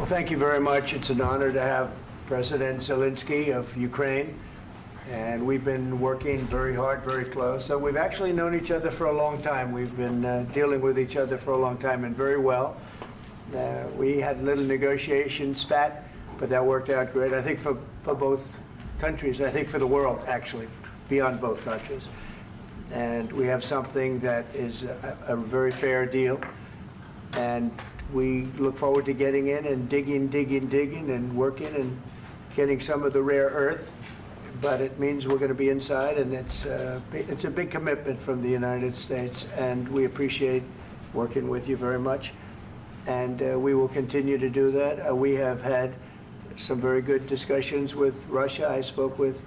Well, thank you very much. It's an honor to have President Zelensky of Ukraine, and we've been working very hard, very close. So we've actually known each other for a long time. We've been dealing with each other for a long time, and very well. We had a little negotiation spat, but that worked out great. I think for both countries, I think for the world, actually, beyond both countries. And we have something that is a very fair deal. And we look forward to getting in and digging and working and getting some of the rare earth. But it means we're going to be inside, and it's a big commitment from the United States, and we appreciate working with you very much. And we will continue to do that. We have had some very good discussions with Russia. I spoke with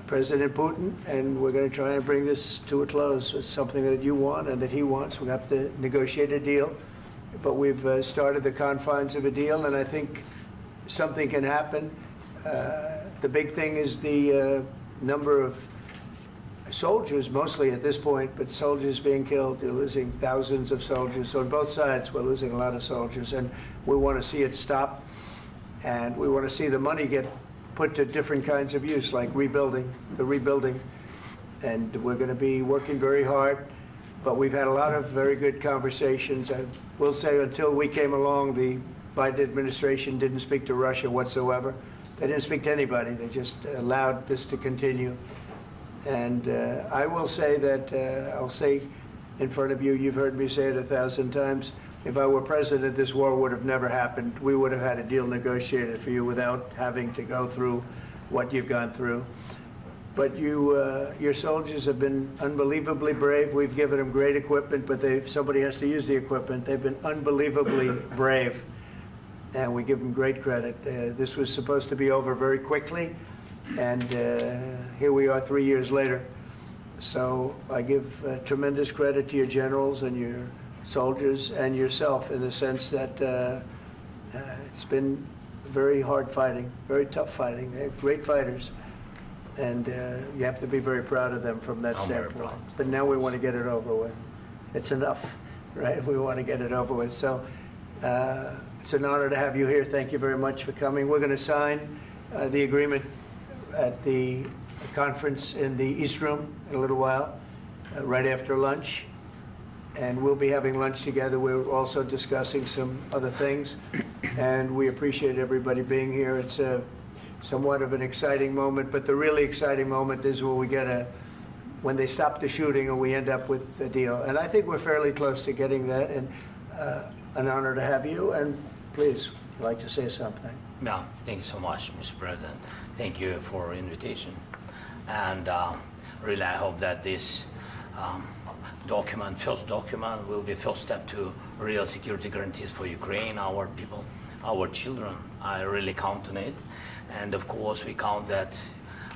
President Putin, and we're going to try and bring this to a close. It's something that you want and that he wants. We have to negotiate a deal. But we've started the confines of a deal, and I think something can happen. The big thing is the number of soldiers, mostly at this point, but soldiers being killed. You're losing thousands of soldiers. On both sides, we're losing a lot of soldiers, and we want to see it stop. And we want to see the money get put to different kinds of use, like rebuilding. And we're going to be working very hard. But we've had a lot of very good conversations. I will say until we came along, the Biden administration didn't speak to Russia whatsoever. They didn't speak to anybody. They just allowed this to continue. And I will say that, I'll say in front of you, you've heard me say it 1,000 times, if I were president, this war would have never happened. We would have had a deal negotiated for you without having to go through what you've gone through. But your soldiers have been unbelievably brave. We've given them great equipment, but somebody has to use the equipment. They've been unbelievably brave, and we give them great credit. This was supposed to be over very quickly, and here we are 3 years later. So I give tremendous credit to your generals and your soldiers and yourself in the sense that it's been very hard fighting, very tough fighting. They're great fighters. And you have to be very proud of them from that standpoint. But now we want to get it over with. It's enough, right? We want to get it over with. So it's an honor to have you here. Thank you very much for coming. We're going to sign the agreement at the conference in the East Room in a little while, right after lunch. And we'll be having lunch together. We're also discussing some other things. And we appreciate everybody being here. It's somewhat of an exciting moment, but the really exciting moment is when they stop the shooting and we end up with a deal. And I think we're fairly close to getting that, and an honor to have you. And please, you'd like to say something? Yeah, thank you so much, Mr. President. Thank you for invitation. And really, I hope that this first document, will be first step to real security guarantees for Ukraine, our people, our children. I really count on it. And of course, we count that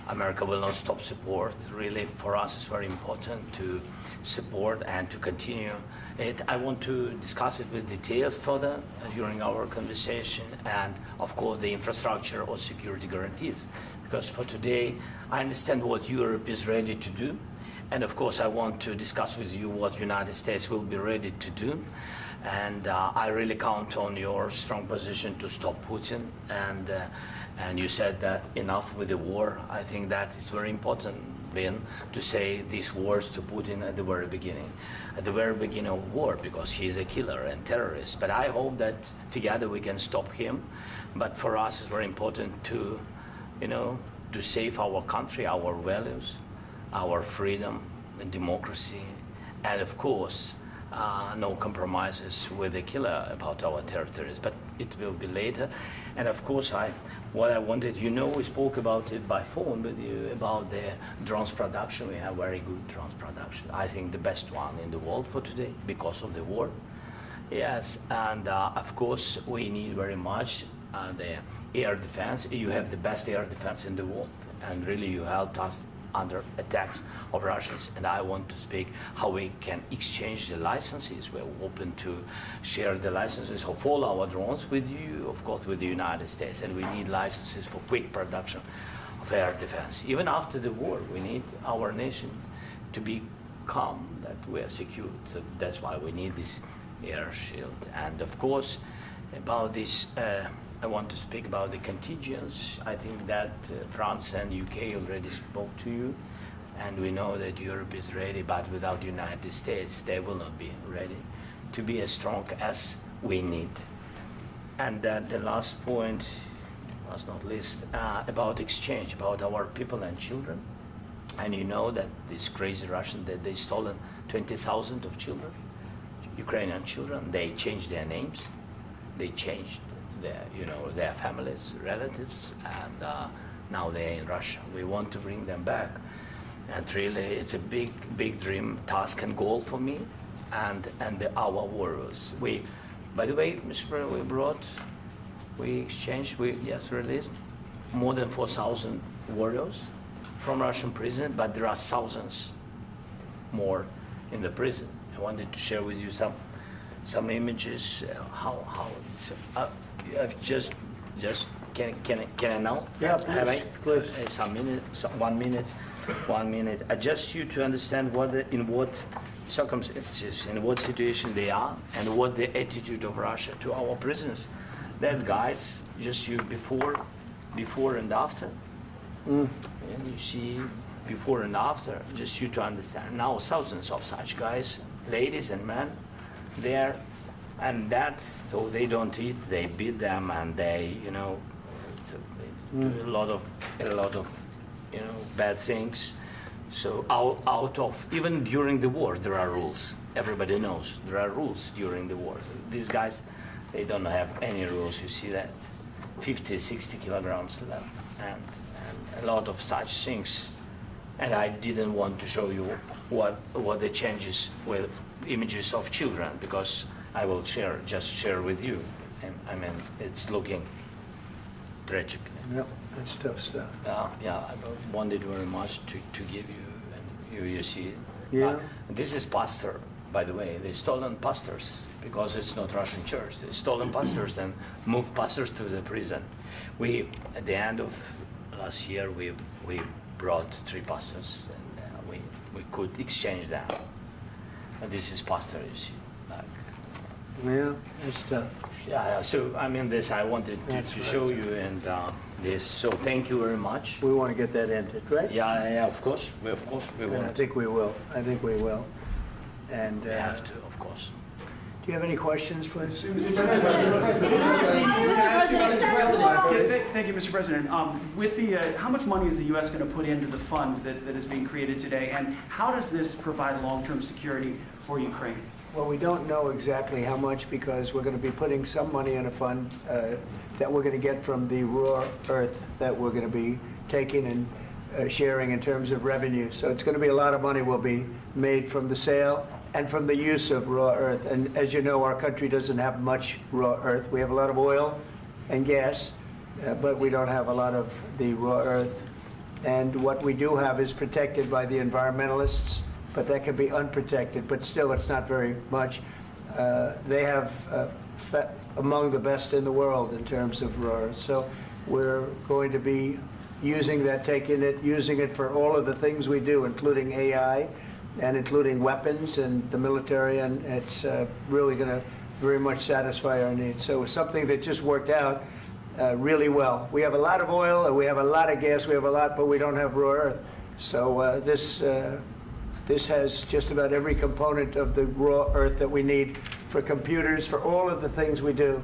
America will not stop support. Really, for us, it's very important to support and to continue it. I want to discuss it with details further during our conversation, and of course, the infrastructure or security guarantees. Because for today, I understand what Europe is ready to do. And of course, I want to discuss with you what United States will be ready to do. And I really count on your strong position to stop Putin. And you said that enough with the war. I think that is very important, Ben, to say these words to Putin at the very beginning of war, because he is a killer and terrorist. But I hope that together we can stop him. But for us, it's very important to, to save our country, our values, our freedom and democracy, and of course, no compromises with the killer about our territories, but it will be later. And of course, what I wanted, we spoke about it by phone with you, about the drones production. We have very good drones production. I think the best one in the world for today because of the war. Yes, and of course, we need very much the air defense. You have the best air defense in the world, and really you helped us under attacks of Russians, and I want to speak how we can exchange the licenses. We're open to share the licenses of all our drones with you, of course, with the United States, and we need licenses for quick production of air defense. Even after the war, we need our nation to be calm, that we are secure. So that's why we need this air shield. And of course, about this I want to speak about the contingents. I think that France and UK already spoke to you, and we know that Europe is ready, but without the United States, they will not be ready to be as strong as we need. And the last point, last not least, about exchange, about our people and children. And you know that this crazy Russian, that they stolen 20,000 of children, Ukrainian children. They changed their names, they changed their, their families, relatives, and now they're in Russia. We want to bring them back, and really, it's a big, big dream, task, and goal for me, and our warriors. By the way, Mr. President, we exchanged, released more than 4,000 warriors from Russian prison, but there are thousands more in the prison. I wanted to share with you some images. How it's. I've just can I now? Yeah, please. Some minutes, 1 minute, 1 minute. Just you to understand in what circumstances, in what situation they are, and what the attitude of Russia to our prisons. That guys, just you before and after. And you see before and after, just you to understand. Now thousands of such guys, ladies and men, there, and that, so they don't eat, they beat them, and they, they do a lot of, bad things. So out of, even during the war, there are rules. Everybody knows there are rules during the war. So these guys, they don't have any rules. You see that 50, 60 kilograms left, and a lot of such things. And I didn't want to show you what the changes with images of children, because I will just share with you. And I mean, it's looking tragic. Yep, that's tough stuff. Yeah, I wanted very much to give you, and you see. Yeah. This is pastor, by the way. They stolen pastors, because it's not Russian church. They stolen pastors and moved pastors to the prison. At the end of last year, we brought 3 pastors, and we could exchange them. And this is pastor, you see. Yeah, that's tough. Yeah. So I mean, this I wanted to show you, and this. So thank you very much. We want to get that ended, right? Yeah. Of course. We And want. I think we will. And We have to, of course. do you have any questions, please? Thank you, Mr. President. How much money is the U.S. going to put into the fund that is being created today, and how does this provide long-term security for Ukraine? Well, we don't know exactly how much, because we're going to be putting some money in a fund that we're going to get from the raw earth that we're going to be taking and sharing in terms of revenue. So it's going to be a lot of money will be made from the sale and from the use of raw earth. And as you know, our country doesn't have much raw earth. We have a lot of oil and gas, but we don't have a lot of the raw earth. And what we do have is protected by the environmentalists, but that can be unprotected, but still it's not very much. They have among the best in the world in terms of raw earth. So we're going to be using that, using it for all of the things we do, including AI and including weapons and the military, and it's really going to very much satisfy our needs. So it's something that just worked out really well. We have a lot of oil, and we have a lot of gas, we have a lot, but we don't have raw earth. So this has just about every component of the raw earth that we need for computers, for all of the things we do.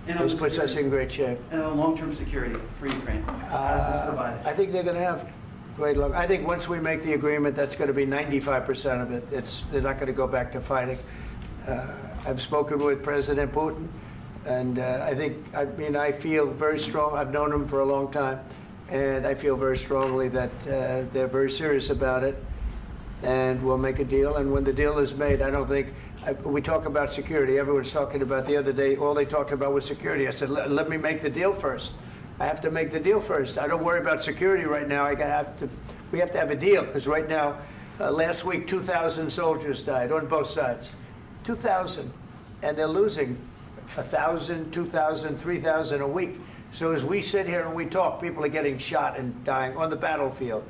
This puts us in great shape. And on long-term security for Ukraine, how does this provide it? I think they're going to have great luck. I think once we make the agreement, that's going to be 95% of it. They're not going to go back to fighting. I've spoken with President Putin, and I feel very strong. I've known him for a long time, and I feel very strongly that they're very serious about it, and we'll make a deal. And when the deal is made, I don't think, we talk about security. Everyone's talking about the other day, all they talked about was security. I said, let me make the deal first. I have to make the deal first. I don't worry about security right now. We have to have a deal, because right now, last week, 2,000 soldiers died on both sides. 2,000. And they're losing 1,000, 2,000, 3,000 a week. So as we sit here and we talk, people are getting shot and dying on the battlefield.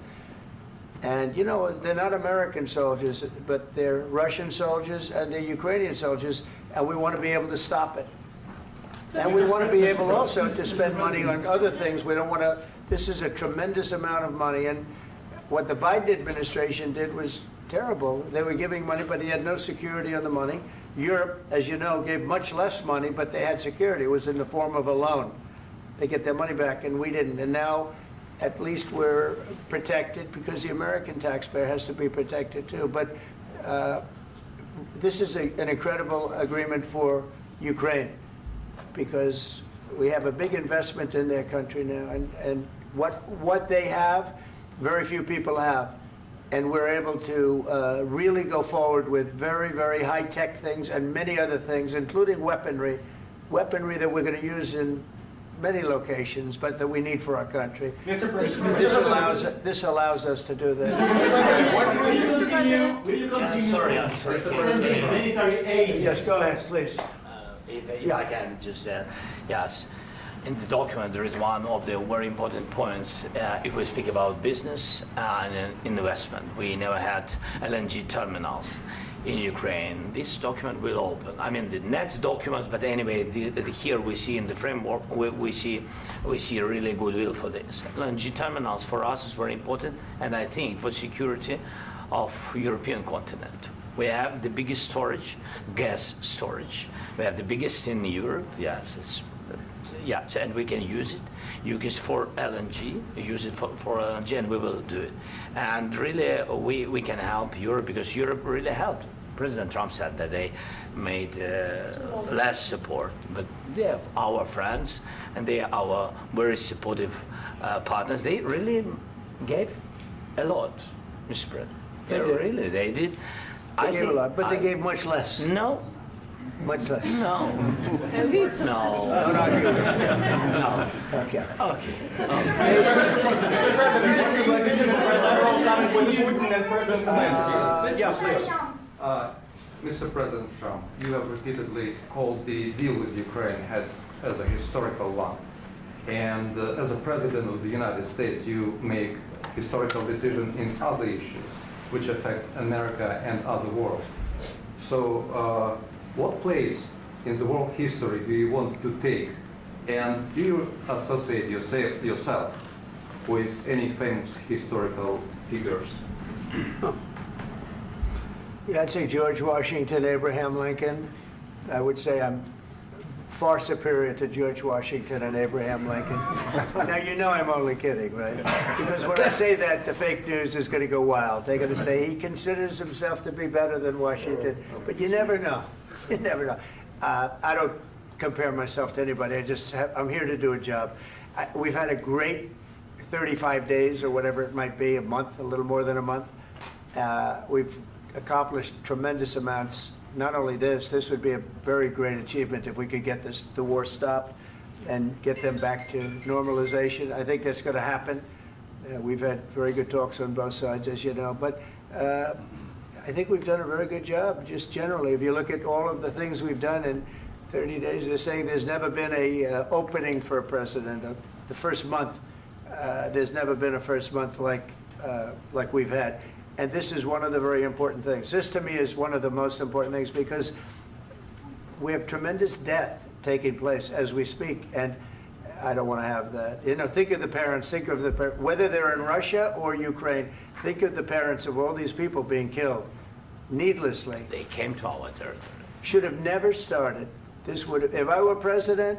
And, you know, they're not American soldiers, but they're Russian soldiers and they're Ukrainian soldiers, and we want to be able to stop it. And we want to be able also to spend money on other things. We don't want to, this is a tremendous amount of money. And what the Biden administration did was terrible. They were giving money, but he had no security on the money. Europe, as you know, gave much less money, but they had security. It was in the form of a loan. They get their money back, and we didn't. And now, at least we're protected because the American taxpayer has to be protected too. But this is an incredible agreement for Ukraine because we have a big investment in their country now. And what they have, very few people have. And we're able to really go forward with very, very high-tech things and many other things, including weaponry that we're going to use in many locations, but that we need for our country. Mr. President, This allows us to do that. will you continue I'm sorry. sending military aid? Yes, go ahead, please. If I can just, yes. In the document, there is one of the very important points. If we speak about business and investment, we never had LNG terminals in Ukraine. This document will open. I mean, the next document, but anyway, here we see in the framework, we see really goodwill for this. LNG terminals for us is very important, and I think for security of European continent. We have the biggest storage, gas storage. We have the biggest in Europe. Yes, yes, and we can use it. Use it for LNG. Use it for LNG, and we will do it. And really, we can help Europe because Europe really helped. President Trump said that they made less support, but they are our friends and they are our very supportive partners. They really gave a lot, Mr. President. They did. They gave a lot, but they gave much less. No. Much less. No. No. No, not you. No. Okay. Okay. Mr. President Trump, you have repeatedly called the deal with Ukraine as a historical one. And as a President of the United States, you make historical decisions in other issues which affect America and other world. So what place in the world history do you want to take? And do you associate yourself with any famous historical figures? Yeah, I'd say George Washington, Abraham Lincoln. I would say I'm far superior to George Washington and Abraham Lincoln. Now, you know I'm only kidding, right? Because when I say that, the fake news is going to go wild. They're going to say he considers himself to be better than Washington. But you never know. You never know. I don't compare myself to anybody. I'm here to do a job. We've had a great 35 days or whatever it might be, a month, a little more than a month. We've accomplished tremendous amounts. Not only this would be a very great achievement if we could get the war stopped and get them back to normalization. I think that's going to happen. We've had very good talks on both sides, as you know. But I think we've done a very good job, just generally. If you look at all of the things we've done in 30 days, they're saying there's never been a opening for a president. The first month, there's never been a first month like we've had. And this is one of the very important things. This, to me, is one of the most important things because we have tremendous death taking place as we speak, and I don't want to have that. You know, think of the parents, whether they're in Russia or Ukraine, think of the parents of all these people being killed needlessly. They came to our territory. Should have never started. This would have, if I were president,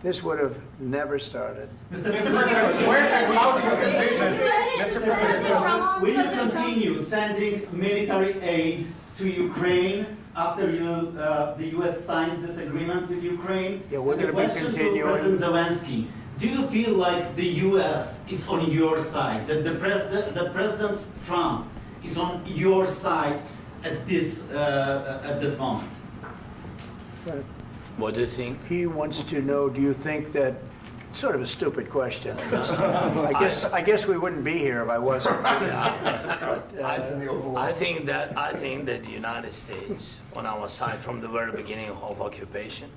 this would have never started. Mr. President, where has out your commitment? Mr. President, will you continue sending military aid to Ukraine after the U.S. signs this agreement with Ukraine? Yeah, we're And the going to be question continuing. to President Zelensky, do you feel like the U.S. is on your side, that President Trump is on your side at this moment? What do you think? He wants to know, do you think that, sort of a stupid question. I guess we wouldn't be here if I wasn't. I think that the United States on our side from the very beginning of occupation,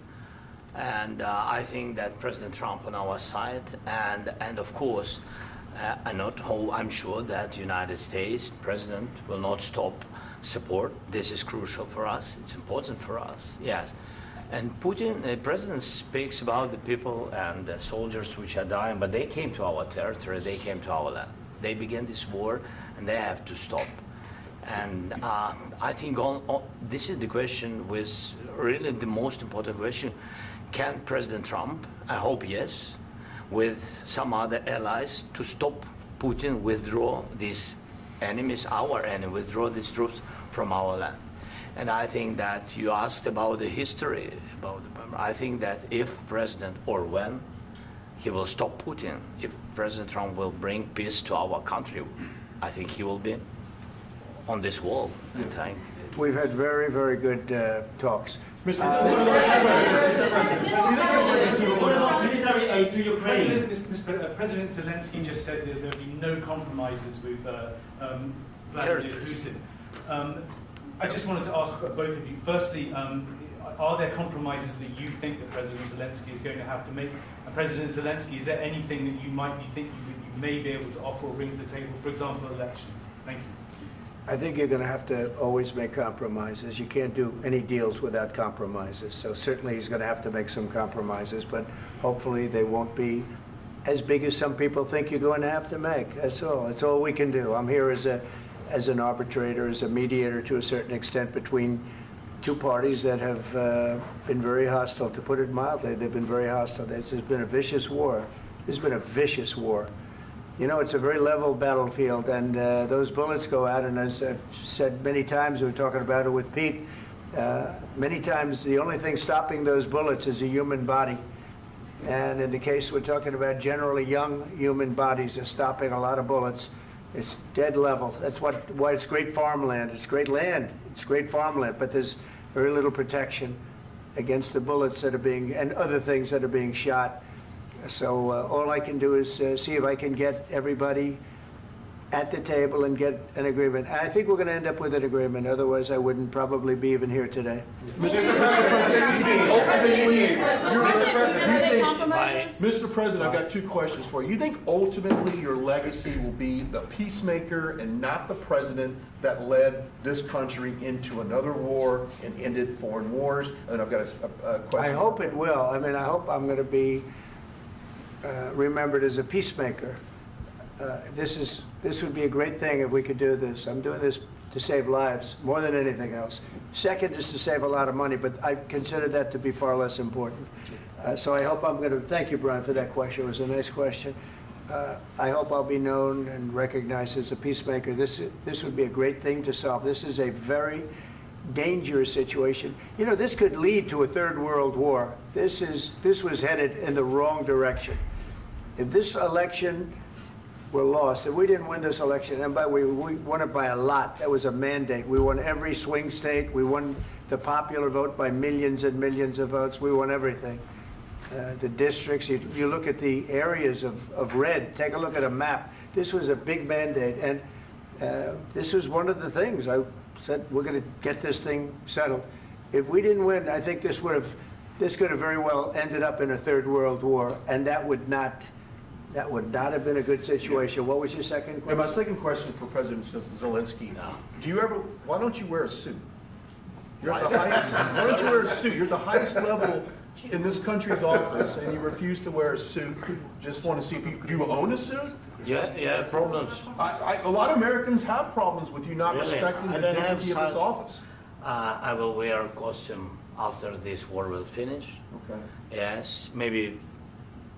and I think that President Trump on our side, and of course, I'm sure that the United States President will not stop support. This is crucial for us. It's important for us. Yes. And Putin, the president speaks about the people and the soldiers which are dying, but they came to our territory, they came to our land. They began this war, and they have to stop. And I think this is the question, with really the most important question. Can President Trump, I hope yes, with some other allies, to stop Putin, withdraw these enemies, our enemy, withdraw these troops from our land? And I think that you asked about the history, I think that if President, or when, he will stop Putin, if President Trump will bring peace to our country, I think he will be on this wall. I think. We've had very, very good talks. What about military aid to Ukraine? President Zelensky just said that there will be no compromises with Vladimir Putin. I just wanted to ask both of you. Firstly, are there compromises that you think that President Zelensky is going to have to make? And President Zelensky, is there anything that you might be thinking that you may be able to offer or bring to the table, for example, elections? Thank you. I think you're going to have to always make compromises. You can't do any deals without compromises. So certainly he's going to have to make some compromises, but hopefully they won't be as big as some people think you're going to have to make. That's all. That's all we can do. I'm here as an arbitrator, as a mediator to a certain extent between two parties that have been very hostile, to put it mildly. They've been very hostile. There's been a vicious war. There's been a vicious war. You know, it's a very level battlefield, and those bullets go out, and as I've said many times, we were talking about it with Pete, many times the only thing stopping those bullets is a human body. And in the case we're talking about, generally young human bodies are stopping a lot of bullets. It's dead level. That's why it's great farmland. It's great land. It's great farmland, but there's very little protection against the bullets that are being, and other things that are being shot. So all I can do is see if I can get everybody at the table and get an agreement. And I think we're going to end up with an agreement. Otherwise, I wouldn't probably be even here today. Mr. President, I've got two questions for you. You think ultimately your legacy will be the peacemaker and not the president that led this country into another war and ended foreign wars? And I've got a question. I hope it will. I mean, I hope I'm going to be remembered as a peacemaker. This would be a great thing if we could do this. I'm doing this to save lives more than anything else. Second is to save a lot of money, but I consider that to be far less important. So I hope I'm going to, thank you, Brian, for that question. It was a nice question. I hope I'll be known and recognized as a peacemaker. This would be a great thing to solve. This is a very dangerous situation. You know, this could lead to a third world war. This was headed in the wrong direction. If this election were lost, if we didn't win this election, and by the way, we won it by a lot. That was a mandate. We won every swing state. We won the popular vote by millions and millions of votes. We won everything. The districts, you look at the areas of red, take a look at a map. This was a big mandate, and this was one of the things. I said, we're going to get this thing settled. If we didn't win, I think this could have very well ended up in a third world war, and that would not have been a good situation. What was your second question? And my second question for President Zelensky, why don't you wear a suit? You're at the highest, why don't you wear a suit? You're at the highest level in this country's office, and you refuse to wear a suit. Just want to see if do you own a suit? Yeah, problems. A lot of Americans have problems with you not respecting the dignity of this office. I will wear a costume after this war will finish. Okay. Yes, maybe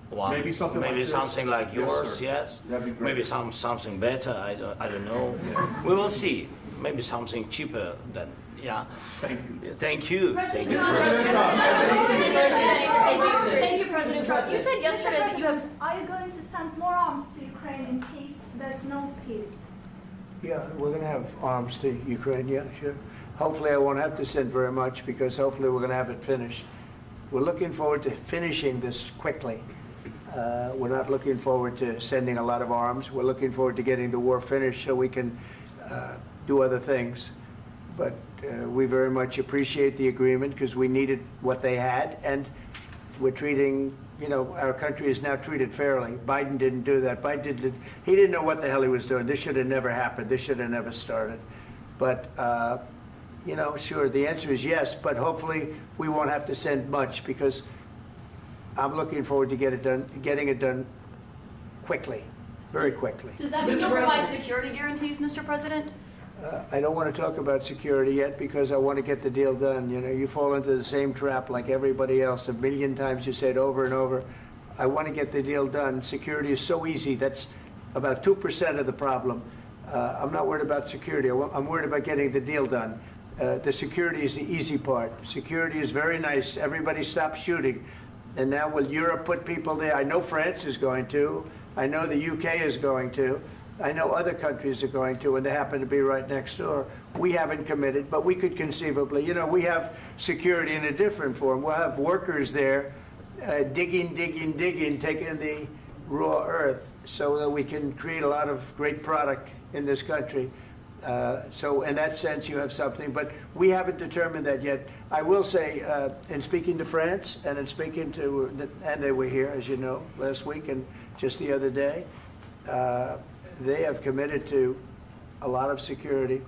one. Maybe something like this. Something like yours. Yes. That'd be great. Maybe something better. I don't know. Yeah. We will see. Maybe something cheaper than. Yeah. Thank you. Thank you. President Trump. Thank you, President Trump. You said yesterday that you have. Are you going to send more arms to Ukraine in case there's no peace? Yeah, we're going to have arms to Ukraine. Yeah, sure. Hopefully, I won't have to send very much because hopefully we're going to have it finished. We're looking forward to finishing this quickly. We're not looking forward to sending a lot of arms. We're looking forward to getting the war finished so we can do other things. But we very much appreciate the agreement because we needed what they had, and we're treating, you know, our country is now treated fairly. Biden didn't do that. He didn't know what the hell he was doing. This should have never happened. This should have never started. But you know, sure, the answer is yes, but hopefully we won't have to send much, because I'm looking forward to getting it done quickly, very quickly. Does that mean you'll provide security guarantees, Mr. President? I don't want to talk about security yet, because I want to get the deal done. You know, you fall into the same trap like everybody else. A million times you say it over and over. I want to get the deal done. Security is so easy. That's about 2% of the problem. I'm not worried about security. I'm worried about getting the deal done. The security is the easy part. Security is very nice. Everybody stopped shooting. And now will Europe put people there? I know France is going to. I know the UK is going to. I know other countries are going to, and they happen to be right next door. We haven't committed, but we could conceivably. You know, we have security in a different form. We'll have workers there digging, taking the raw earth so that we can create a lot of great product in this country. So in that sense, you have something, but we haven't determined that yet. I will say, in speaking to France and in speaking to, and they were here, as you know, last week and just the other day, they have committed to a lot of security.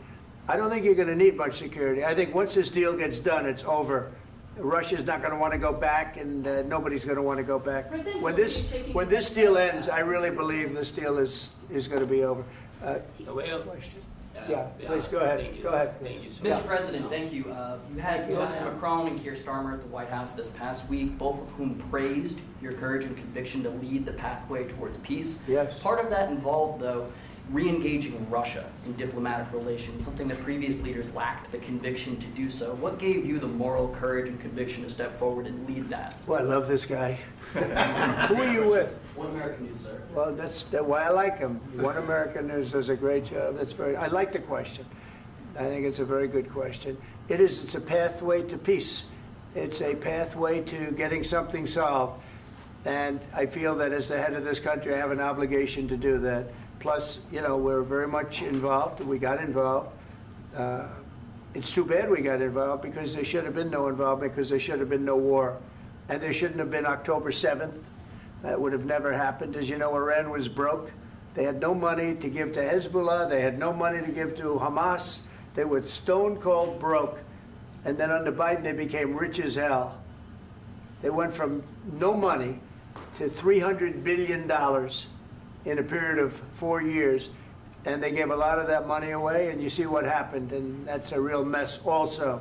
I don't think you're going to need much security. I think once this deal gets done, it's over. Russia's not going to want to go back, and nobody's going to want to go back. When this deal ends, I really believe this deal is going to be over. Question? Yeah, please go ahead. Go ahead. Thank you, sir. Mr. President, thank you. You had President Macron and Keir Starmer at the White House this past week, both of whom praised your courage and conviction to lead the pathway towards peace. Yes. Part of that involved, though, re-engaging Russia in diplomatic relations, something that previous leaders lacked the conviction to do so. What gave you the moral courage and conviction to step forward and lead that? Well, I love this guy. Who are you with? One American News, sir. Well, that's why I like him. One American News does a great job. I like the question. I think it's a very good question. It's a pathway to peace. It's a pathway to getting something solved. And I feel that as the head of this country, I have an obligation to do that. Plus, you know, we're very much involved. We got involved. It's too bad we got involved, because there should have been no involvement, because there should have been no war. And there shouldn't have been October 7th. That would have never happened. As you know, Iran was broke. They had no money to give to Hezbollah. They had no money to give to Hamas. They were stone cold broke. And then under Biden, they became rich as hell. They went from no money to $300 billion in a period of 4 years. And they gave a lot of that money away, and you see what happened. And that's a real mess also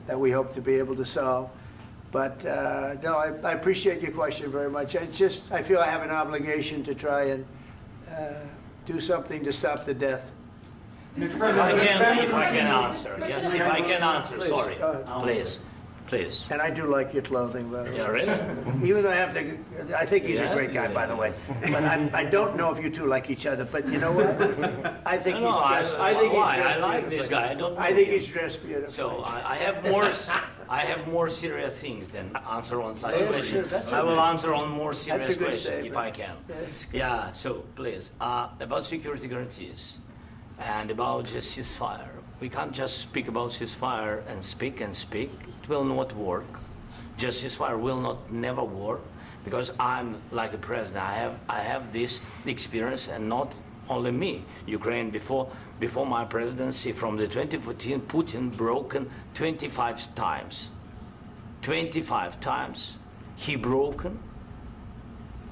that we hope to be able to solve. But no, I appreciate your question very much. It's just, I feel I have an obligation to try and do something to stop the death. If I can answer, yes, if I can answer, Please, sorry, go ahead. please. And I do like your clothing, by the way. Yeah, really? Even though I think he's a great guy, by the way. But I don't know if you two like each other. But you know what? I think he's dressed. I like this guy. I think he's dressed beautiful. So I have more serious things than answer on such Yeah, question. sure, that's I will okay. answer on more That's serious a good question if statement. I can. Yeah. So please, about security guarantees and about just ceasefire. We can't just speak about ceasefire and speak and speak. It will not work. Just ceasefire will never work, because I'm like a president. I have this experience, and not only me. Ukraine before my presidency, from the 2014, Putin broken 25 times. 25 times he broken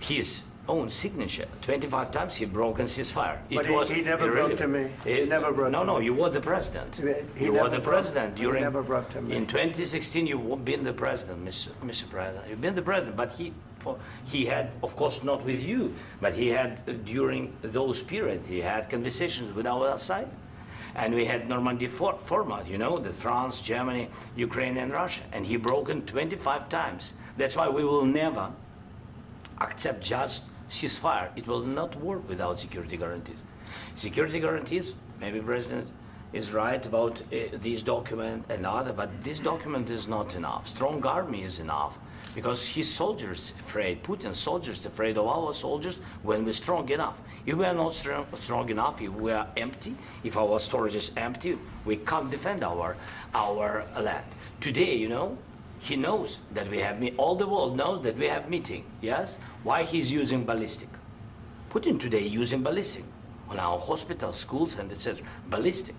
his own signature. 25 times he broken ceasefire. But he never broke to me. He never broke to me. No, you were the president. You were the president during. He never broke to me. In 2016, you've been the president, Mr. President. You've been the president, but he had, of course, not with you, but he had during those period. He had conversations with our side, and we had Normandy format. You know, the France, Germany, Ukraine, and Russia, and he broken 25 times. That's why we will never accept just ceasefire. It will not work without security guarantees. Security guarantees, maybe President is right about this document and other, but this document is not enough. Strong army is enough, because his soldiers afraid, Putin's soldiers afraid of our soldiers when we're strong enough. If we are not strong enough, if we are empty, if our storage is empty, we can't defend our land. Today, you know, he knows that we have all the world knows that we have meeting, yes? Why he's using ballistic? Putin today using ballistic on our hospitals, schools, and etc. Ballistic.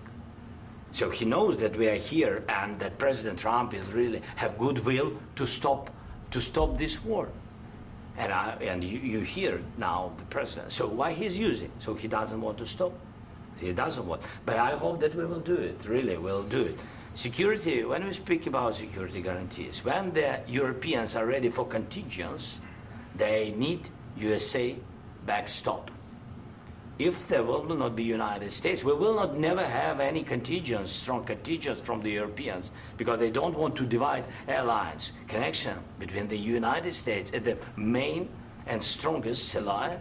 So he knows that we are here and that President Trump is really have goodwill to stop this war. And you hear now the president. So why he's using? So he doesn't want to stop. He doesn't want. But I hope that we will do it. Really, we'll do it. Security. When we speak about security guarantees, when the Europeans are ready for contingents, they need USA backstop. If there will not be United States, we will not never have any contingents, strong contingents from the Europeans, because they don't want to divide alliance connection between the United States as the main and strongest ally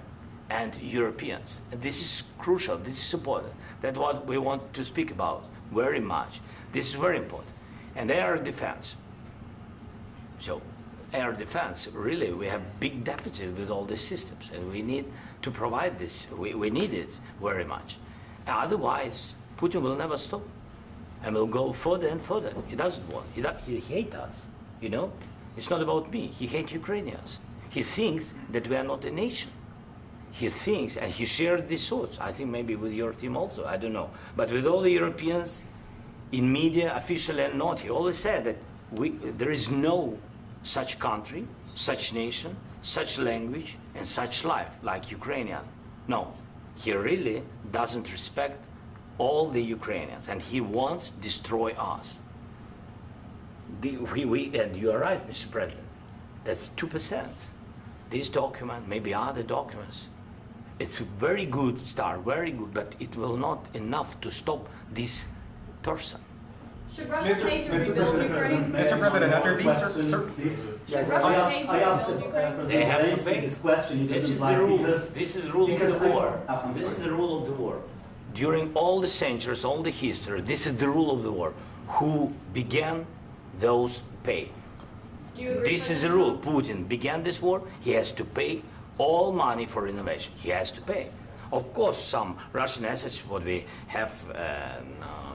and Europeans. And this is crucial, this is important. That's what we want to speak about very much. This is very important. And air defense. So air defense, really, we have big deficit with all these systems, and we need to provide this. We need it very much. Otherwise, Putin will never stop, and will go further and further. He doesn't want. He hates us. You know, it's not about me. He hates Ukrainians. He thinks that we are not a nation. He thinks, and he shared these thoughts. I think maybe with your team also. I don't know, but with all the Europeans, in media, officially and not, he always said that there is no such country, such nation, such language, and such life like Ukrainian. No, he really doesn't respect all the Ukrainians, and he wants to destroy us. And you are right, Mr. President. That's 2%. This document, maybe other documents, it's a very good start, very good, but it will not enough to stop this person. Should Russia pay to rebuild Ukraine? Mr. President, under these Should Russia pay to I asked rebuild Ukraine? They have to Zelensky pay. this question. This is the rule. This is the rule of the war. This is the rule of the war. During all the centuries, all the history, this is the rule of the war. Who began, those pay. Do you agree, This is the rule. Putin began this war. He has to pay all money for innovation. He has to pay. Of course, some Russian assets, what we have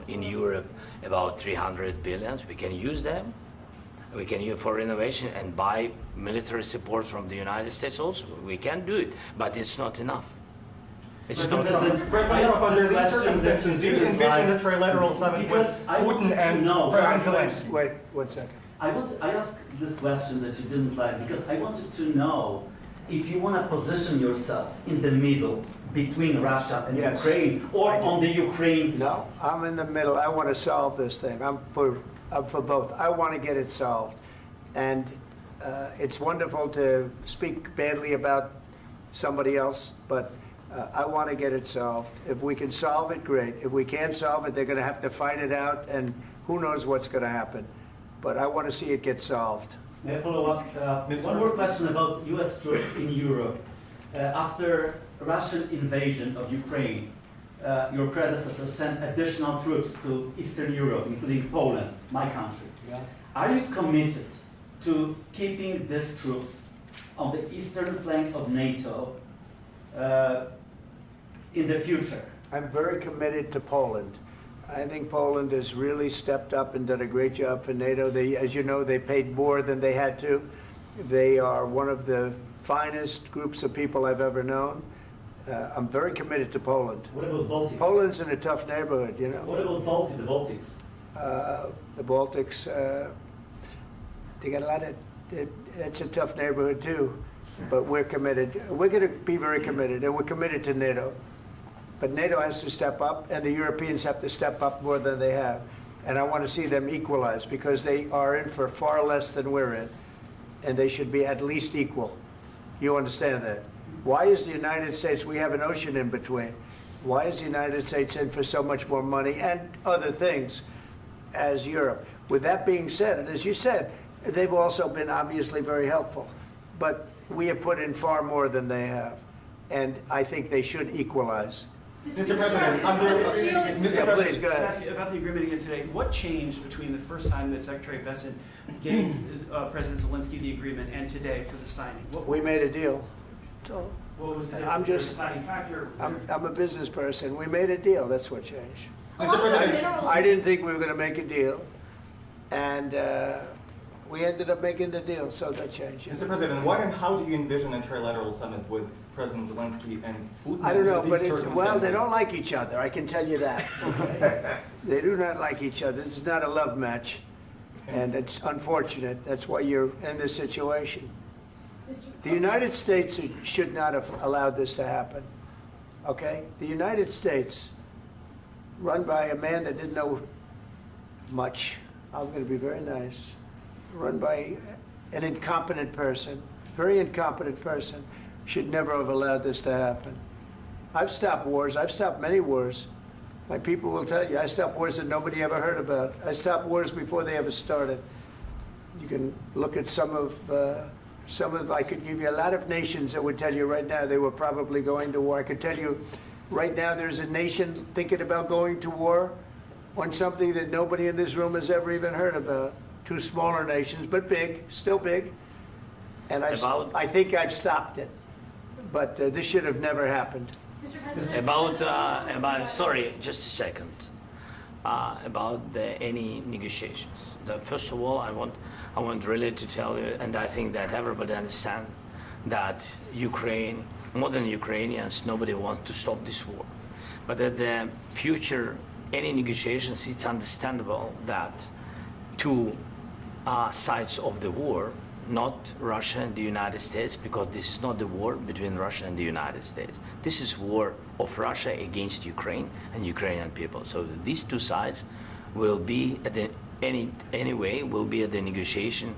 in Europe, about 300 billion, we can use them. We can use for innovation and buy military support from the United States also. We can do it, but it's not enough. It's not enough. President, under these circumstances, do you envision a trilateral summit with Putin and President Zelensky? Wait 1 second. I asked this question that you didn't like because I wanted to know if you want to position yourself in the middle between Russia and Yes. Ukraine, or on the Ukraine side. No, I'm in the middle. I want to solve this thing. I'm for both. I want to get it solved. And it's wonderful to speak badly about somebody else, but I want to get it solved. If we can solve it, great. If we can't solve it, they're going to have to fight it out, and who knows what's going to happen. But I want to see it get solved. May I follow up? One more question about U.S. troops in Europe. After Russian invasion of Ukraine, your predecessor sent additional troops to Eastern Europe, including Poland, my country. Yeah. Are you committed to keeping these troops on the eastern flank of NATO in the future? I'm very committed to Poland. I think Poland has really stepped up and done a great job for NATO. They, as you know, they paid more than they had to. They are one of the finest groups of people I've ever known. I'm very committed to Poland. What about Baltics? Poland's in a tough neighborhood, you know. What about the Baltics? The Baltics, they got a lot of, it's a tough neighborhood too, but we're committed. We're going to be very committed, and we're committed to NATO. But NATO has to step up, and the Europeans have to step up more than they have. And I want to see them equalize, because they are in for far less than we're in, and they should be at least equal. You understand that? Why is the United States, we have an ocean in between, why is the United States in for so much more money and other things as Europe? With that being said, and as you said, they've also been obviously very helpful, but we have put in far more than they have, and I think they should equalize. Mr. President, Please, go ahead. Ask you about the agreement again today. What changed between the first time that Secretary Bessent gave President Zelensky the agreement and today for the signing? We made a deal. So What was the I'm just, deciding factor? I'm a business person. We made a deal. That's what changed. Mr. President, I didn't think we were going to make a deal, and We ended up making the deal, so that changed. Mr. President, what and how do you envision a trilateral summit with President Zelensky and Putin? I don't know, under but these well, they circumstances? don't like each other, I can tell you that. Okay? They do not like each other. This is not a love match, and it's unfortunate. That's why you're in this situation. The United States should not have allowed this to happen, okay? The United States, run by a man that didn't know much, I'm going to be very nice, run by an incompetent person, very incompetent person, should never have allowed this to happen. I've stopped wars. I've stopped many wars. My people will tell you, I stopped wars that nobody ever heard about. I stopped wars before they ever started. You can look at some of, I could give you a lot of nations that would tell you right now they were probably going to war. I could tell you right now there's a nation thinking about going to war on something that nobody in this room has ever even heard about. Two smaller nations, but big, still big. And I think I've stopped it. But this should have never happened. Mr. President, Sorry, just a second. About any negotiations. First of all, I want really to tell you, and I think that everybody understands that Ukraine, more than Ukrainians, nobody wants to stop this war. But at the future, any negotiations, it's understandable that two sides of the war, not Russia and the United States, because this is not the war between Russia and the United States. This is war of Russia against Ukraine and Ukrainian people. So these two sides will be at the will be at the negotiation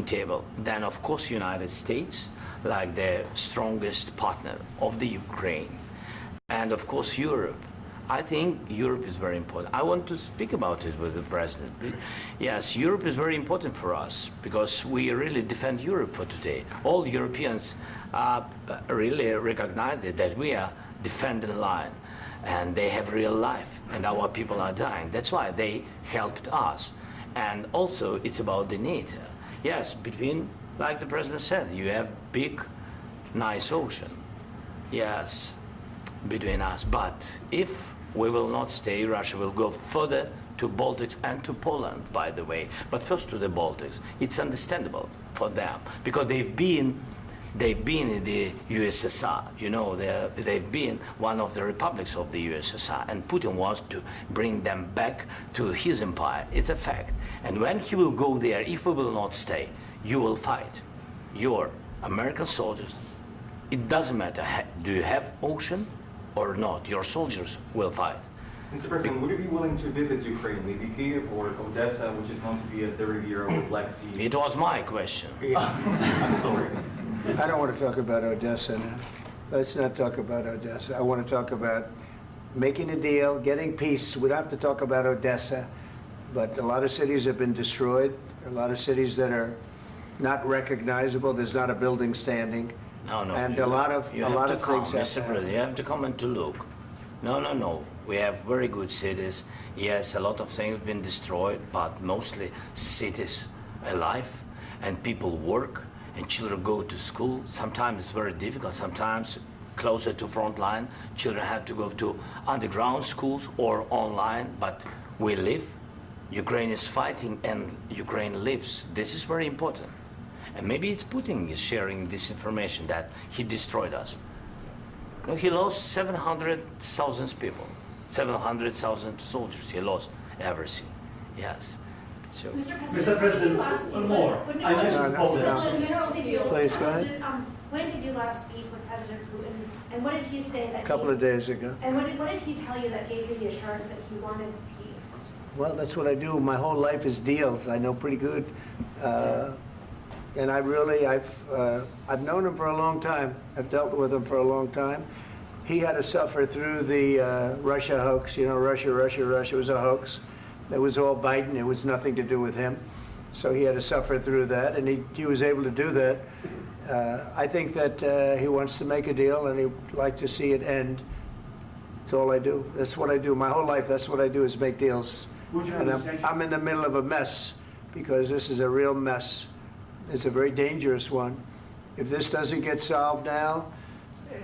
table. Then of course United States, like the strongest partner of the Ukraine, and of course Europe. I think Europe is very important. I want to speak about it with the president. Yes, Europe is very important for us because we really defend Europe for today. All Europeans really recognize that we are defending the line, and they have real life, and our people are dying. That's why they helped us. And also, it's about the NATO. Yes, between, like the president said, you have big, nice ocean. Yes, between us. But if we will not stay, Russia will go further to Baltics and to Poland, by the way. But first to the Baltics. It's understandable for them because they've been in the USSR. You know, they've been one of the republics of the USSR, and Putin wants to bring them back to his empire. It's a fact. And when he will go there, if we will not stay, you will fight. Your American soldiers, it doesn't matter, do you have ocean or not, your soldiers will fight. Mr. President, would you be willing to visit Ukraine, maybe Kyiv or Odessa, which is known to be at the Riviera or Black Sea? It was my question. I'm sorry. I don't want to talk about Odessa now. Let's not talk about Odessa. I want to talk about making a deal, getting peace. We don't have to talk about Odessa, but a lot of cities have been destroyed. A lot of cities that are not recognizable. There's not a building standing. No, and a lot of things. Mr. President, you have to come and to look. No. We have very good cities. Yes, a lot of things have been destroyed, but mostly cities alive, and people work, and children go to school. Sometimes it's very difficult. Sometimes closer to front line, children have to go to underground schools or online. But we live. Ukraine is fighting, and Ukraine lives. This is very important. And maybe it's Putin is sharing this information that he destroyed us. No, he lost 700,000 people, 700,000 soldiers. He lost everything. Yes. So. Mr. President, one more. I mentioned Poland. Please, go ahead. When did you last speak with President Putin, and what did he say that? A couple of days ago. And what did he tell you that gave you the assurance that he wanted peace? Well, that's what I do. My whole life is deals. I know pretty good. And I've known him for a long time. I've dealt with him for a long time. He had to suffer through the Russia hoax. You know, Russia was a hoax. It was all Biden. It was nothing to do with him. So he had to suffer through that, and he was able to do that. I think that he wants to make a deal, and he'd like to see it end. That's all I do. That's what I do. My whole life, that's what I do, is make deals. And I'm in the middle of a mess, because this is a real mess. It's a very dangerous one. If this doesn't get solved now,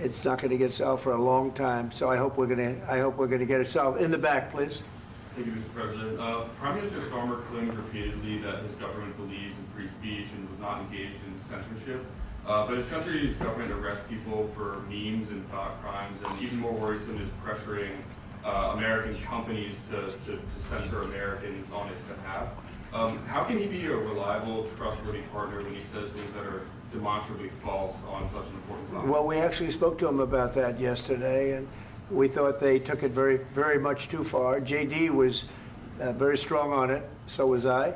it's not going to get solved for a long time. So I hope we're going to get it solved. In the back, please. Thank you, Mr. President. Prime Minister Starmer claimed repeatedly that his government believes in free speech and was not engaged in censorship. But his country's government arrests people for memes and thought crimes, and even more worrisome is pressuring American companies to censor Americans on its behalf. How can he be a reliable, trustworthy partner when he says things that are demonstrably false on such an important topic? Well, we actually spoke to him about that yesterday, and we thought they took it very, very much too far. JD was very strong on it. So was I.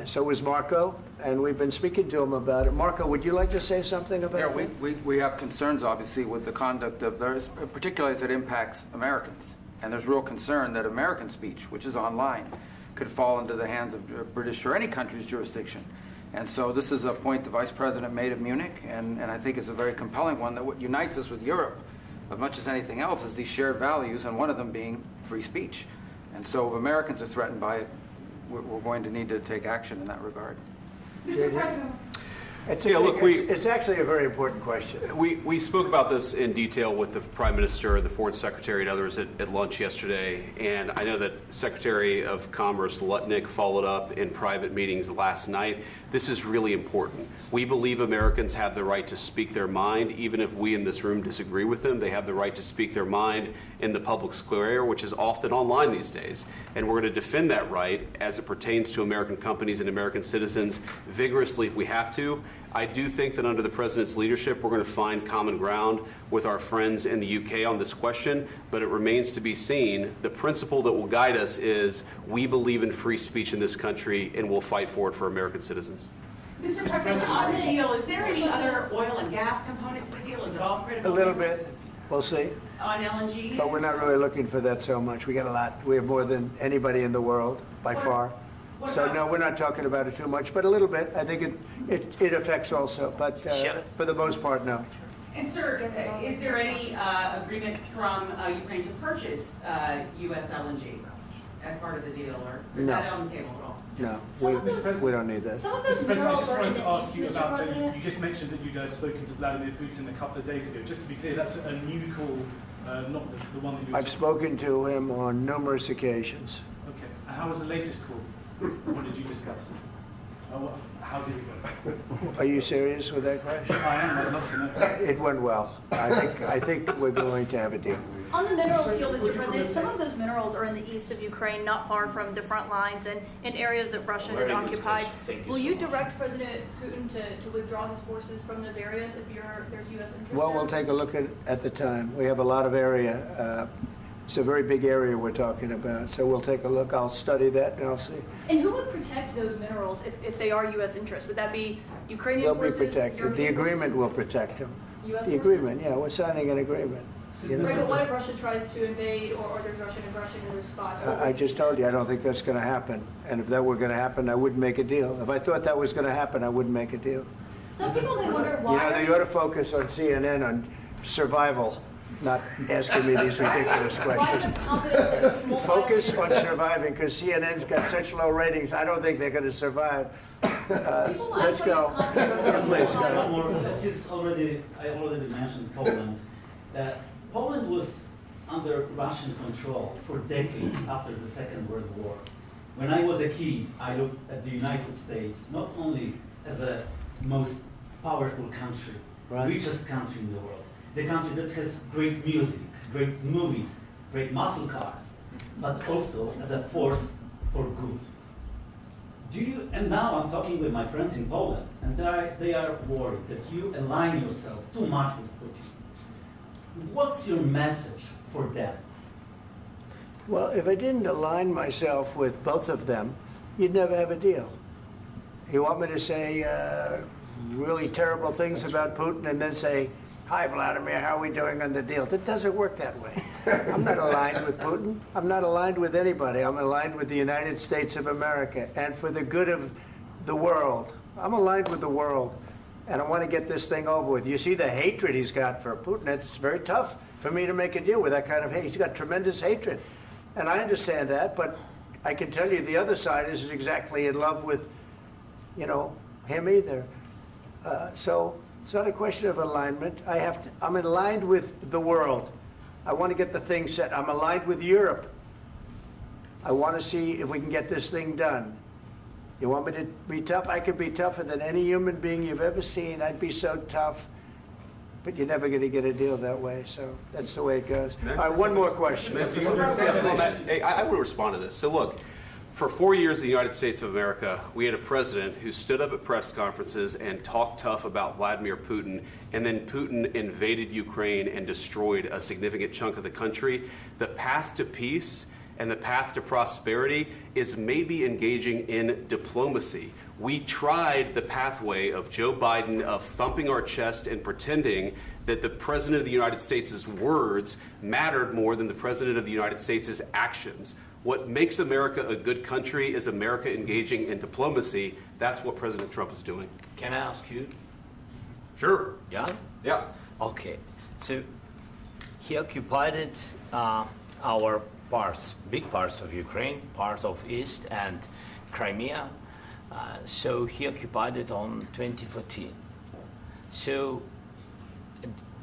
So was Marco. And we've been speaking to him about it. Marco, would you like to say something about that? Yeah, we have concerns, obviously, with the conduct of theirs, particularly as it impacts Americans. And there's real concern that American speech, which is online, could fall into the hands of British or any country's jurisdiction. And so this is a point the Vice President made at Munich, and I think it's a very compelling one, that what unites us with Europe, as much as anything else, is these shared values, and one of them being free speech. And so if Americans are threatened by it, we're going to need to take action in that regard. Mr. President. It's actually a very important question. We spoke about this in detail with the Prime Minister, the Foreign Secretary, and others at lunch yesterday. And I know that Secretary of Commerce Lutnick followed up in private meetings last night. This is really important. We believe Americans have the right to speak their mind, even if we in this room disagree with them. They have the right to speak their mind in the public square, which is often online these days. And we're going to defend that right as it pertains to American companies and American citizens vigorously if we have to. I do think that under the President's leadership, we're going to find common ground with our friends in the UK on this question, but it remains to be seen. The principle that will guide us is we believe in free speech in this country, and we'll fight for it for American citizens. Mr. President, on the deal, is there any other oil and gas component to the deal? Is it all critical? A little bit. We'll see. On LNG? But we're not really looking for that so much. We got a lot. We have more than anybody in the world, by far. So no, we're not talking about it too much, but a little bit. I think it affects also, but for the most part, no. And sir, is there any agreement from Ukraine to purchase U.S. LNG as part of the deal, or is that on the table at all? No, we don't need that. Mr. President, I just wanted to ask you about, you just mentioned that you'd spoken to Vladimir Putin a couple of days ago. Just to be clear, that's a new call, not the one that you... I've spoken to him on numerous occasions. Okay. And how was the latest call? What did you discuss? How did it go? Are you serious with that question? I am. I'd love to know. It went well. I think we're going to have a deal. On the minerals deal, Mr. President, some of those minerals are in the east of Ukraine, not far from the front lines and in areas that Russia has occupied. Will you direct President Putin to withdraw his forces from those areas if there's U.S. interest? Well, we'll take a look at the time. We have a lot of area. It's a very big area we're talking about, so we'll take a look. I'll study that and I'll see. And who would protect those minerals if they are U.S. interests? Would that be Ukrainian forces? They'll be protected. The agreement will protect them. U.S. The agreement, yeah, we're signing an agreement. Right, but what if Russia tries to invade or there's Russian aggression in those spots? I just told you, I don't think that's going to happen. And if that were going to happen, I wouldn't make a deal. If I thought that was going to happen, I wouldn't make a deal. Some people may wonder why... You know, they ought to focus on CNN on survival, not asking me these ridiculous questions. Focus on surviving, because CNN's got such low ratings, I don't think they're going to survive. Let's go. Please, go ahead. I already mentioned Poland. Poland was under Russian control for decades after the Second World War. When I was a kid, I looked at the United States not only as a most powerful country, richest country in the world, the country that has great music, great movies, great muscle cars, but also as a force for good. And now I'm talking with my friends in Poland, and they are worried that you align yourself too much with Putin. What's your message for them? Well, if I didn't align myself with both of them, you'd never have a deal. You want me to say really terrible things about Putin and then say, "Hi, Vladimir, how are we doing on the deal?" That doesn't work that way. I'm not aligned with Putin. I'm not aligned with anybody. I'm aligned with the United States of America and for the good of the world. I'm aligned with the world. And I want to get this thing over with. You see the hatred he's got for Putin. It's very tough for me to make a deal with that kind of hate. He's got tremendous hatred. And I understand that, but I can tell you the other side isn't exactly in love with, him either. So it's not a question of alignment. I'm aligned with the world. I want to get the thing set. I'm aligned with Europe. I want to see if we can get this thing done. You want me to be tough? I could be tougher than any human being you've ever seen. I'd be so tough. But you're never going to get a deal that way, so that's the way it goes. All right, one more question. Hey, I will respond to this. So look, for 4 years in the United States of America, we had a president who stood up at press conferences and talked tough about Vladimir Putin, and then Putin invaded Ukraine and destroyed a significant chunk of the country. The path to peace and the path to prosperity is maybe engaging in diplomacy. We tried the pathway of Joe Biden of thumping our chest and pretending that the President of the United States' words mattered more than the President of the United States' actions. What makes America a good country is America engaging in diplomacy. That's what President Trump is doing. Can I ask you? Sure. Yeah? Yeah. Okay. So he occupied it, our parts, big parts of Ukraine, part of East and Crimea. So he occupied it on 2014. So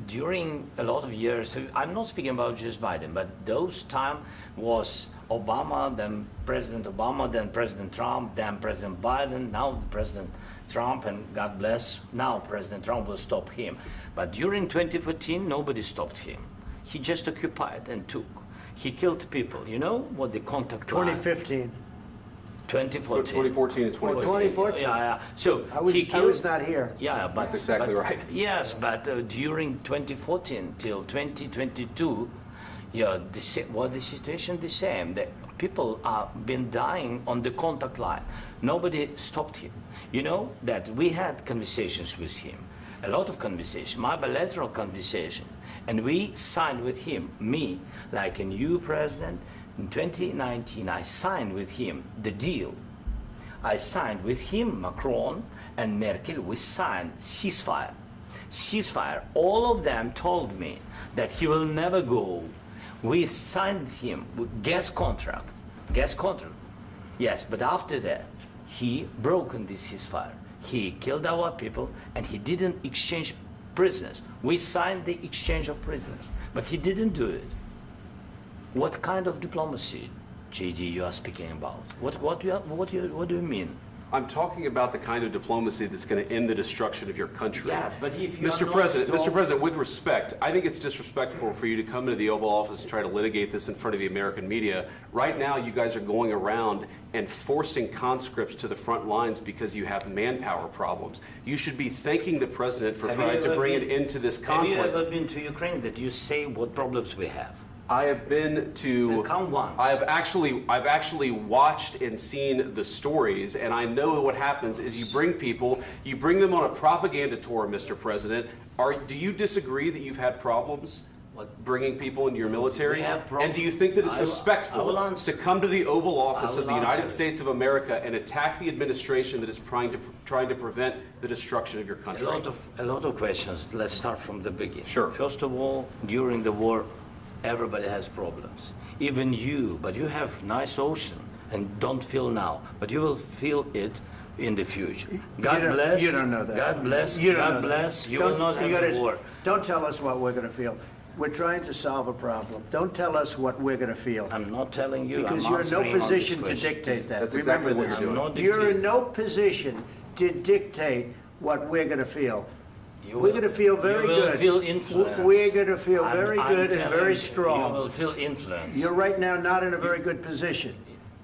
during a lot of years, so I'm not speaking about just Biden, but those time was Obama, then President Obama, then President Trump, then President Biden, now President Trump, and God bless, now President Trump will stop him. But during 2014, nobody stopped him. He just occupied and took. He killed people. You know what the contact line? 2015. 2014 2014. and 2014. 2014. Yeah. So I was not here. Yeah, but that's exactly right. Yes, but during 2014 till 2022, yeah, the situation the same. The people are been dying on the contact line. Nobody stopped him. You know that we had conversations with him, a lot of conversation, my bilateral conversation, and we signed with him, me, like a new president. In 2019, I signed with him the deal. I signed with him, Macron and Merkel, we signed ceasefire. Ceasefire. All of them told me that he will never go. We signed with him with gas contract. Gas contract. Yes, but after that, he broken this ceasefire. He killed our people and he didn't exchange prisoners. We signed the exchange of prisoners, but he didn't do it. What kind of diplomacy, JD, you are speaking about? What do you mean? I'm talking about the kind of diplomacy that's going to end the destruction of your country. Yes, but if you Mr. President, with respect, I think it's disrespectful for you to come into the Oval Office and try to litigate this in front of the American media. Right now, you guys are going around and forcing conscripts to the front lines because you have manpower problems. You should be thanking the President for trying to bring an end to this conflict. Have you ever been to Ukraine that you say what problems we have? I have been to. Count once. I've actually watched and seen the stories, and I know what happens is you bring them on a propaganda tour, Mr. President. Do you disagree that you've had problems bringing people into your military? And do you think that it's respectful to come to the Oval Office of the United States of America and attack the administration that is trying to prevent the destruction of your country? A lot of questions. Let's start from the beginning. Sure. First of all, during the war, everybody has problems. Even you, but you have nice ocean and don't feel now, but you will feel it in the future. God bless. You don't know that. God bless. You don't God know bless. that. You will not have a war. Don't tell us what we're going to feel. We're trying to solve a problem. Don't tell us what we're going to feel. I'm not telling you. Because I'm you're in no answering on position this to question. dictate that. That's Remember exactly what this. you're doing. You're in no position to dictate what we're going to feel. You We're going to feel very you will good. Feel influence. We're going to feel very I'm good and telling very you, strong. You will feel influence. You're right now not in a very good position.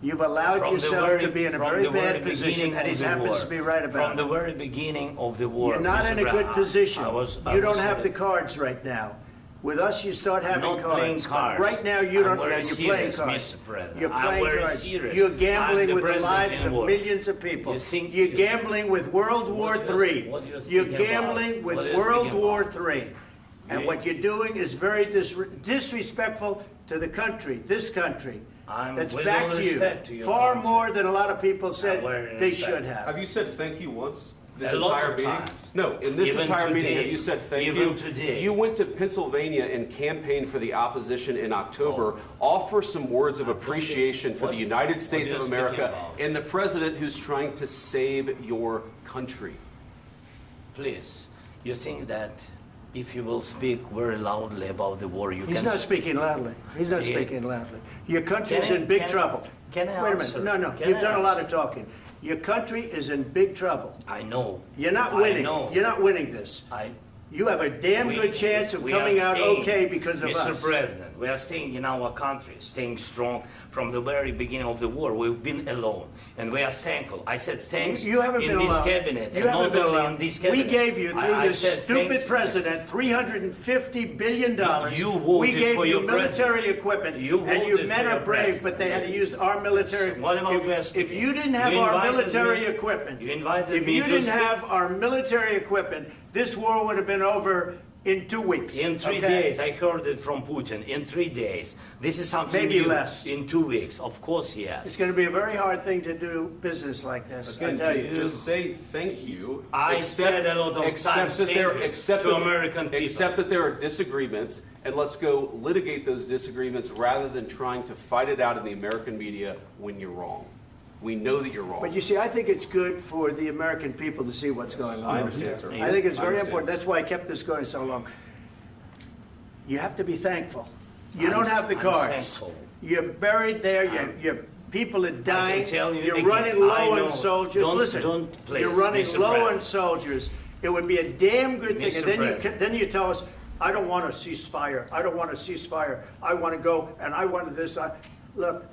You've allowed yourself to be in a very bad position, and he happens to be right about it. From the very beginning of the war. You're not in a good position. I You don't have the cards right now. With us, you start having I'm not playing cards. cards. Right now, you don't. I'm very You're playing serious, cards. Mr. President. You're I'm playing very cards. serious. You're I'm gambling the with the president lives in of war. millions of people. You think You're you- gambling with World War III. what you're You're thinking gambling about? with What you're World thinking War about? III. And what you're doing is very disrespectful to the country, this country. That's with back all to you. respect to your Far country. more than a lot of people said very they respect. should have. Have you said thank you once? This A lot entire of meeting? times. No, in this Even entire meeting, today. have you said thank Even you? today. You went to Pennsylvania and campaigned for the opposition in October. Offer some words of appreciation for the United States what of are you speaking America about? and the president who's trying to save your country. Please, you think that if you will speak very loudly about the war, you He's can... not speaking loudly. He's not Yeah. speaking loudly. Your country's Can I- in big can I- trouble. Can I Wait a answer? minute. No, Can you've I done a lot answer? of talking. Your country is in big trouble. I know. You're not I winning. know. You're not winning this. You have a damn good chance of we are coming out staying, okay because of Mr. us. President, we are staying in our country, staying strong from the very beginning of the war. We've been alone, and we are thankful. I said thanks You haven't in been this alone. cabinet, You and haven't not been only alone. in this cabinet. We gave you, through I this said stupid thank you. president, $350 billion. You we voted gave for you your military president. equipment, You and you voted men for are your brave, president. but they had to use our military. What about West If people? you didn't have You our invited military me- equipment, You invited if me you to didn't speak. have our military equipment, this war would have been over in 2 weeks. In 3 okay? days, I heard it from Putin. In 3 days, this is something Maybe new. less. In 2 weeks, of course, yes. It's going to be a very hard thing to do business like this. I Again, tell you. just say thank you. I said a lot of times that thank there, you accept to that- American people. Accept that there are disagreements, and let's go litigate those disagreements rather than trying to fight it out in the American media when you're wrong. We know that you're wrong. But you see, I think it's good for the American people to see what's going on. I understand, sir. I think it's I very understand. important. That's why I kept this going so long. You have to be thankful. You don't have the I'm cards. thankful. You're buried there. Your people are dying. tell you You're again, running I low know. on soldiers. Don't- Listen, don't, please, you're running Mr. low on President. soldiers. It would be a damn good thing. Mr. And then President. then you tell us, I don't want a ceasefire. I don't want a ceasefire. I want to go and I want this. Look,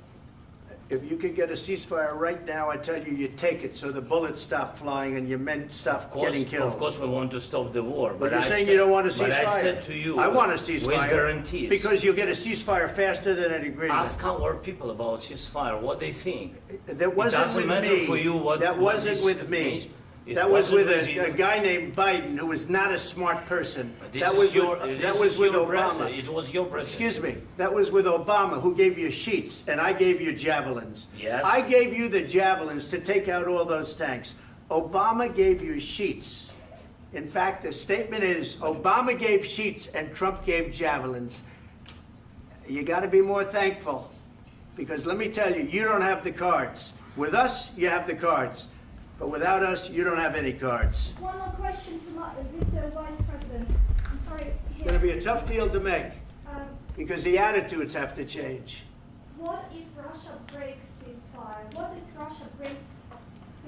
if you could get a ceasefire right now, I tell you, you take it so the bullets stop flying and your men stop getting killed. Of course, we want to stop the war. But you're I saying said- you don't want a ceasefire. But I said to you, I want a ceasefire. with guarantees. Because you'll get a ceasefire faster than an agreement. Ask our people about ceasefire, what they think. That wasn't it doesn't with matter me. for you what That what wasn't is- with me. It That was wasn't with you. a guy named Biden, who was not a smart person. This That is was your, with, this that was is with your Obama. president. It was your president. Excuse me. That was with Obama, who gave you sheets, and I gave you javelins. Yes. I gave you the javelins to take out all those tanks. Obama gave you sheets. In fact, the statement is Obama gave sheets and Trump gave javelins. You got to be more thankful, because let me tell you, you don't have the cards. With us, you have the cards. But without us, you don't have any cards. One more question to Mr. Vice President. I'm sorry. It's going to be a tough deal to make, Um, because the attitudes have to change. What if Russia breaks ceasefire? What if Russia breaks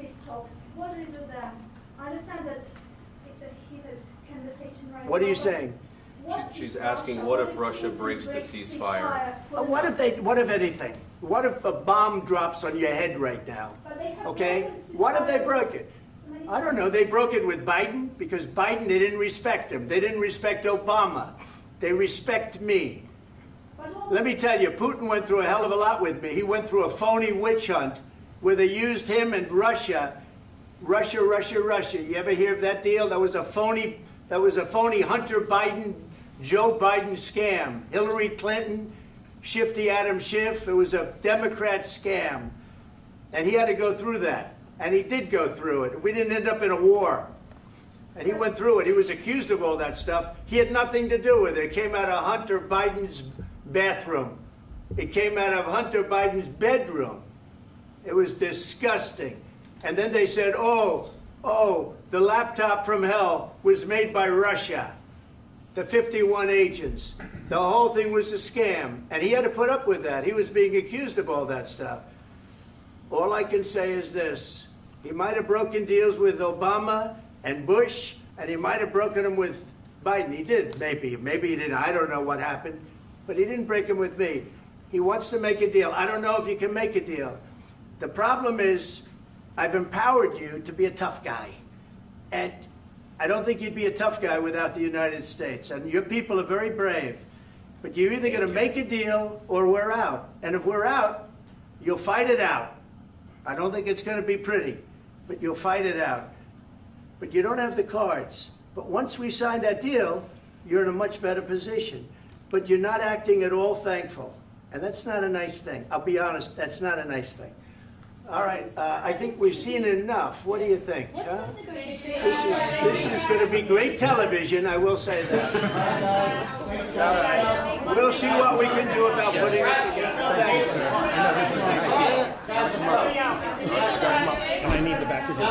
peace talks? What do you do then? I understand that it's a heated conversation right now. What are you but saying? what She's if asking, what if Russia Putin breaks the ceasefire? What if anything? What if a bomb drops on your head right now? But they have Okay? broken ceasefire What if they broke it? many I don't know. They broke it with Biden, because Biden, they didn't respect him. They didn't respect Obama. They respect me. Let me tell you, Putin went through a hell of a lot with me. He went through a phony witch hunt where they used him and Russia. Russia. You ever hear of that deal? That was a phony Hunter Biden, Joe Biden scam. Hillary Clinton, Shifty Adam Schiff. It was a Democrat scam. And he had to go through that. And he did go through it. We didn't end up in a war. And he went through it. He was accused of all that stuff. He had nothing to do with it. It came out of Hunter Biden's bathroom. It came out of Hunter Biden's bedroom. It was disgusting. And then they said, oh, the laptop from hell was made by Russia. The 51 agents. The whole thing was a scam. And he had to put up with that. He was being accused of all that stuff. All I can say is this. He might have broken deals with Obama and Bush, and he might have broken them with Biden. He did, maybe. Maybe he didn't. I don't know what happened. But he didn't break them with me. He wants to make a deal. I don't know if you can make a deal. The problem is, I've empowered you to be a tough guy. And I don't think you'd be a tough guy without the United States. And your people are very brave. But you're either going to make a deal or we're out. And if we're out, you'll fight it out. I don't think it's going to be pretty, but you'll fight it out. But you don't have the cards. But once we sign that deal, you're in a much better position. But you're not acting at all thankful. And that's not a nice thing. I'll be honest, that's not a nice thing. All right, I think we've seen enough. What do you think? Huh? This is going to be great television, I will say that. All right. We'll see what we can do about putting it together. Thank you, sir. I need the back of this.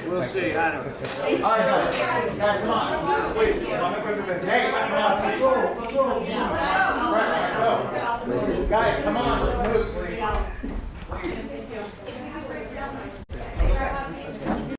We'll see. I don't know. All right, guys, come on. Wait, hey, let's go. Guys, come on, let's move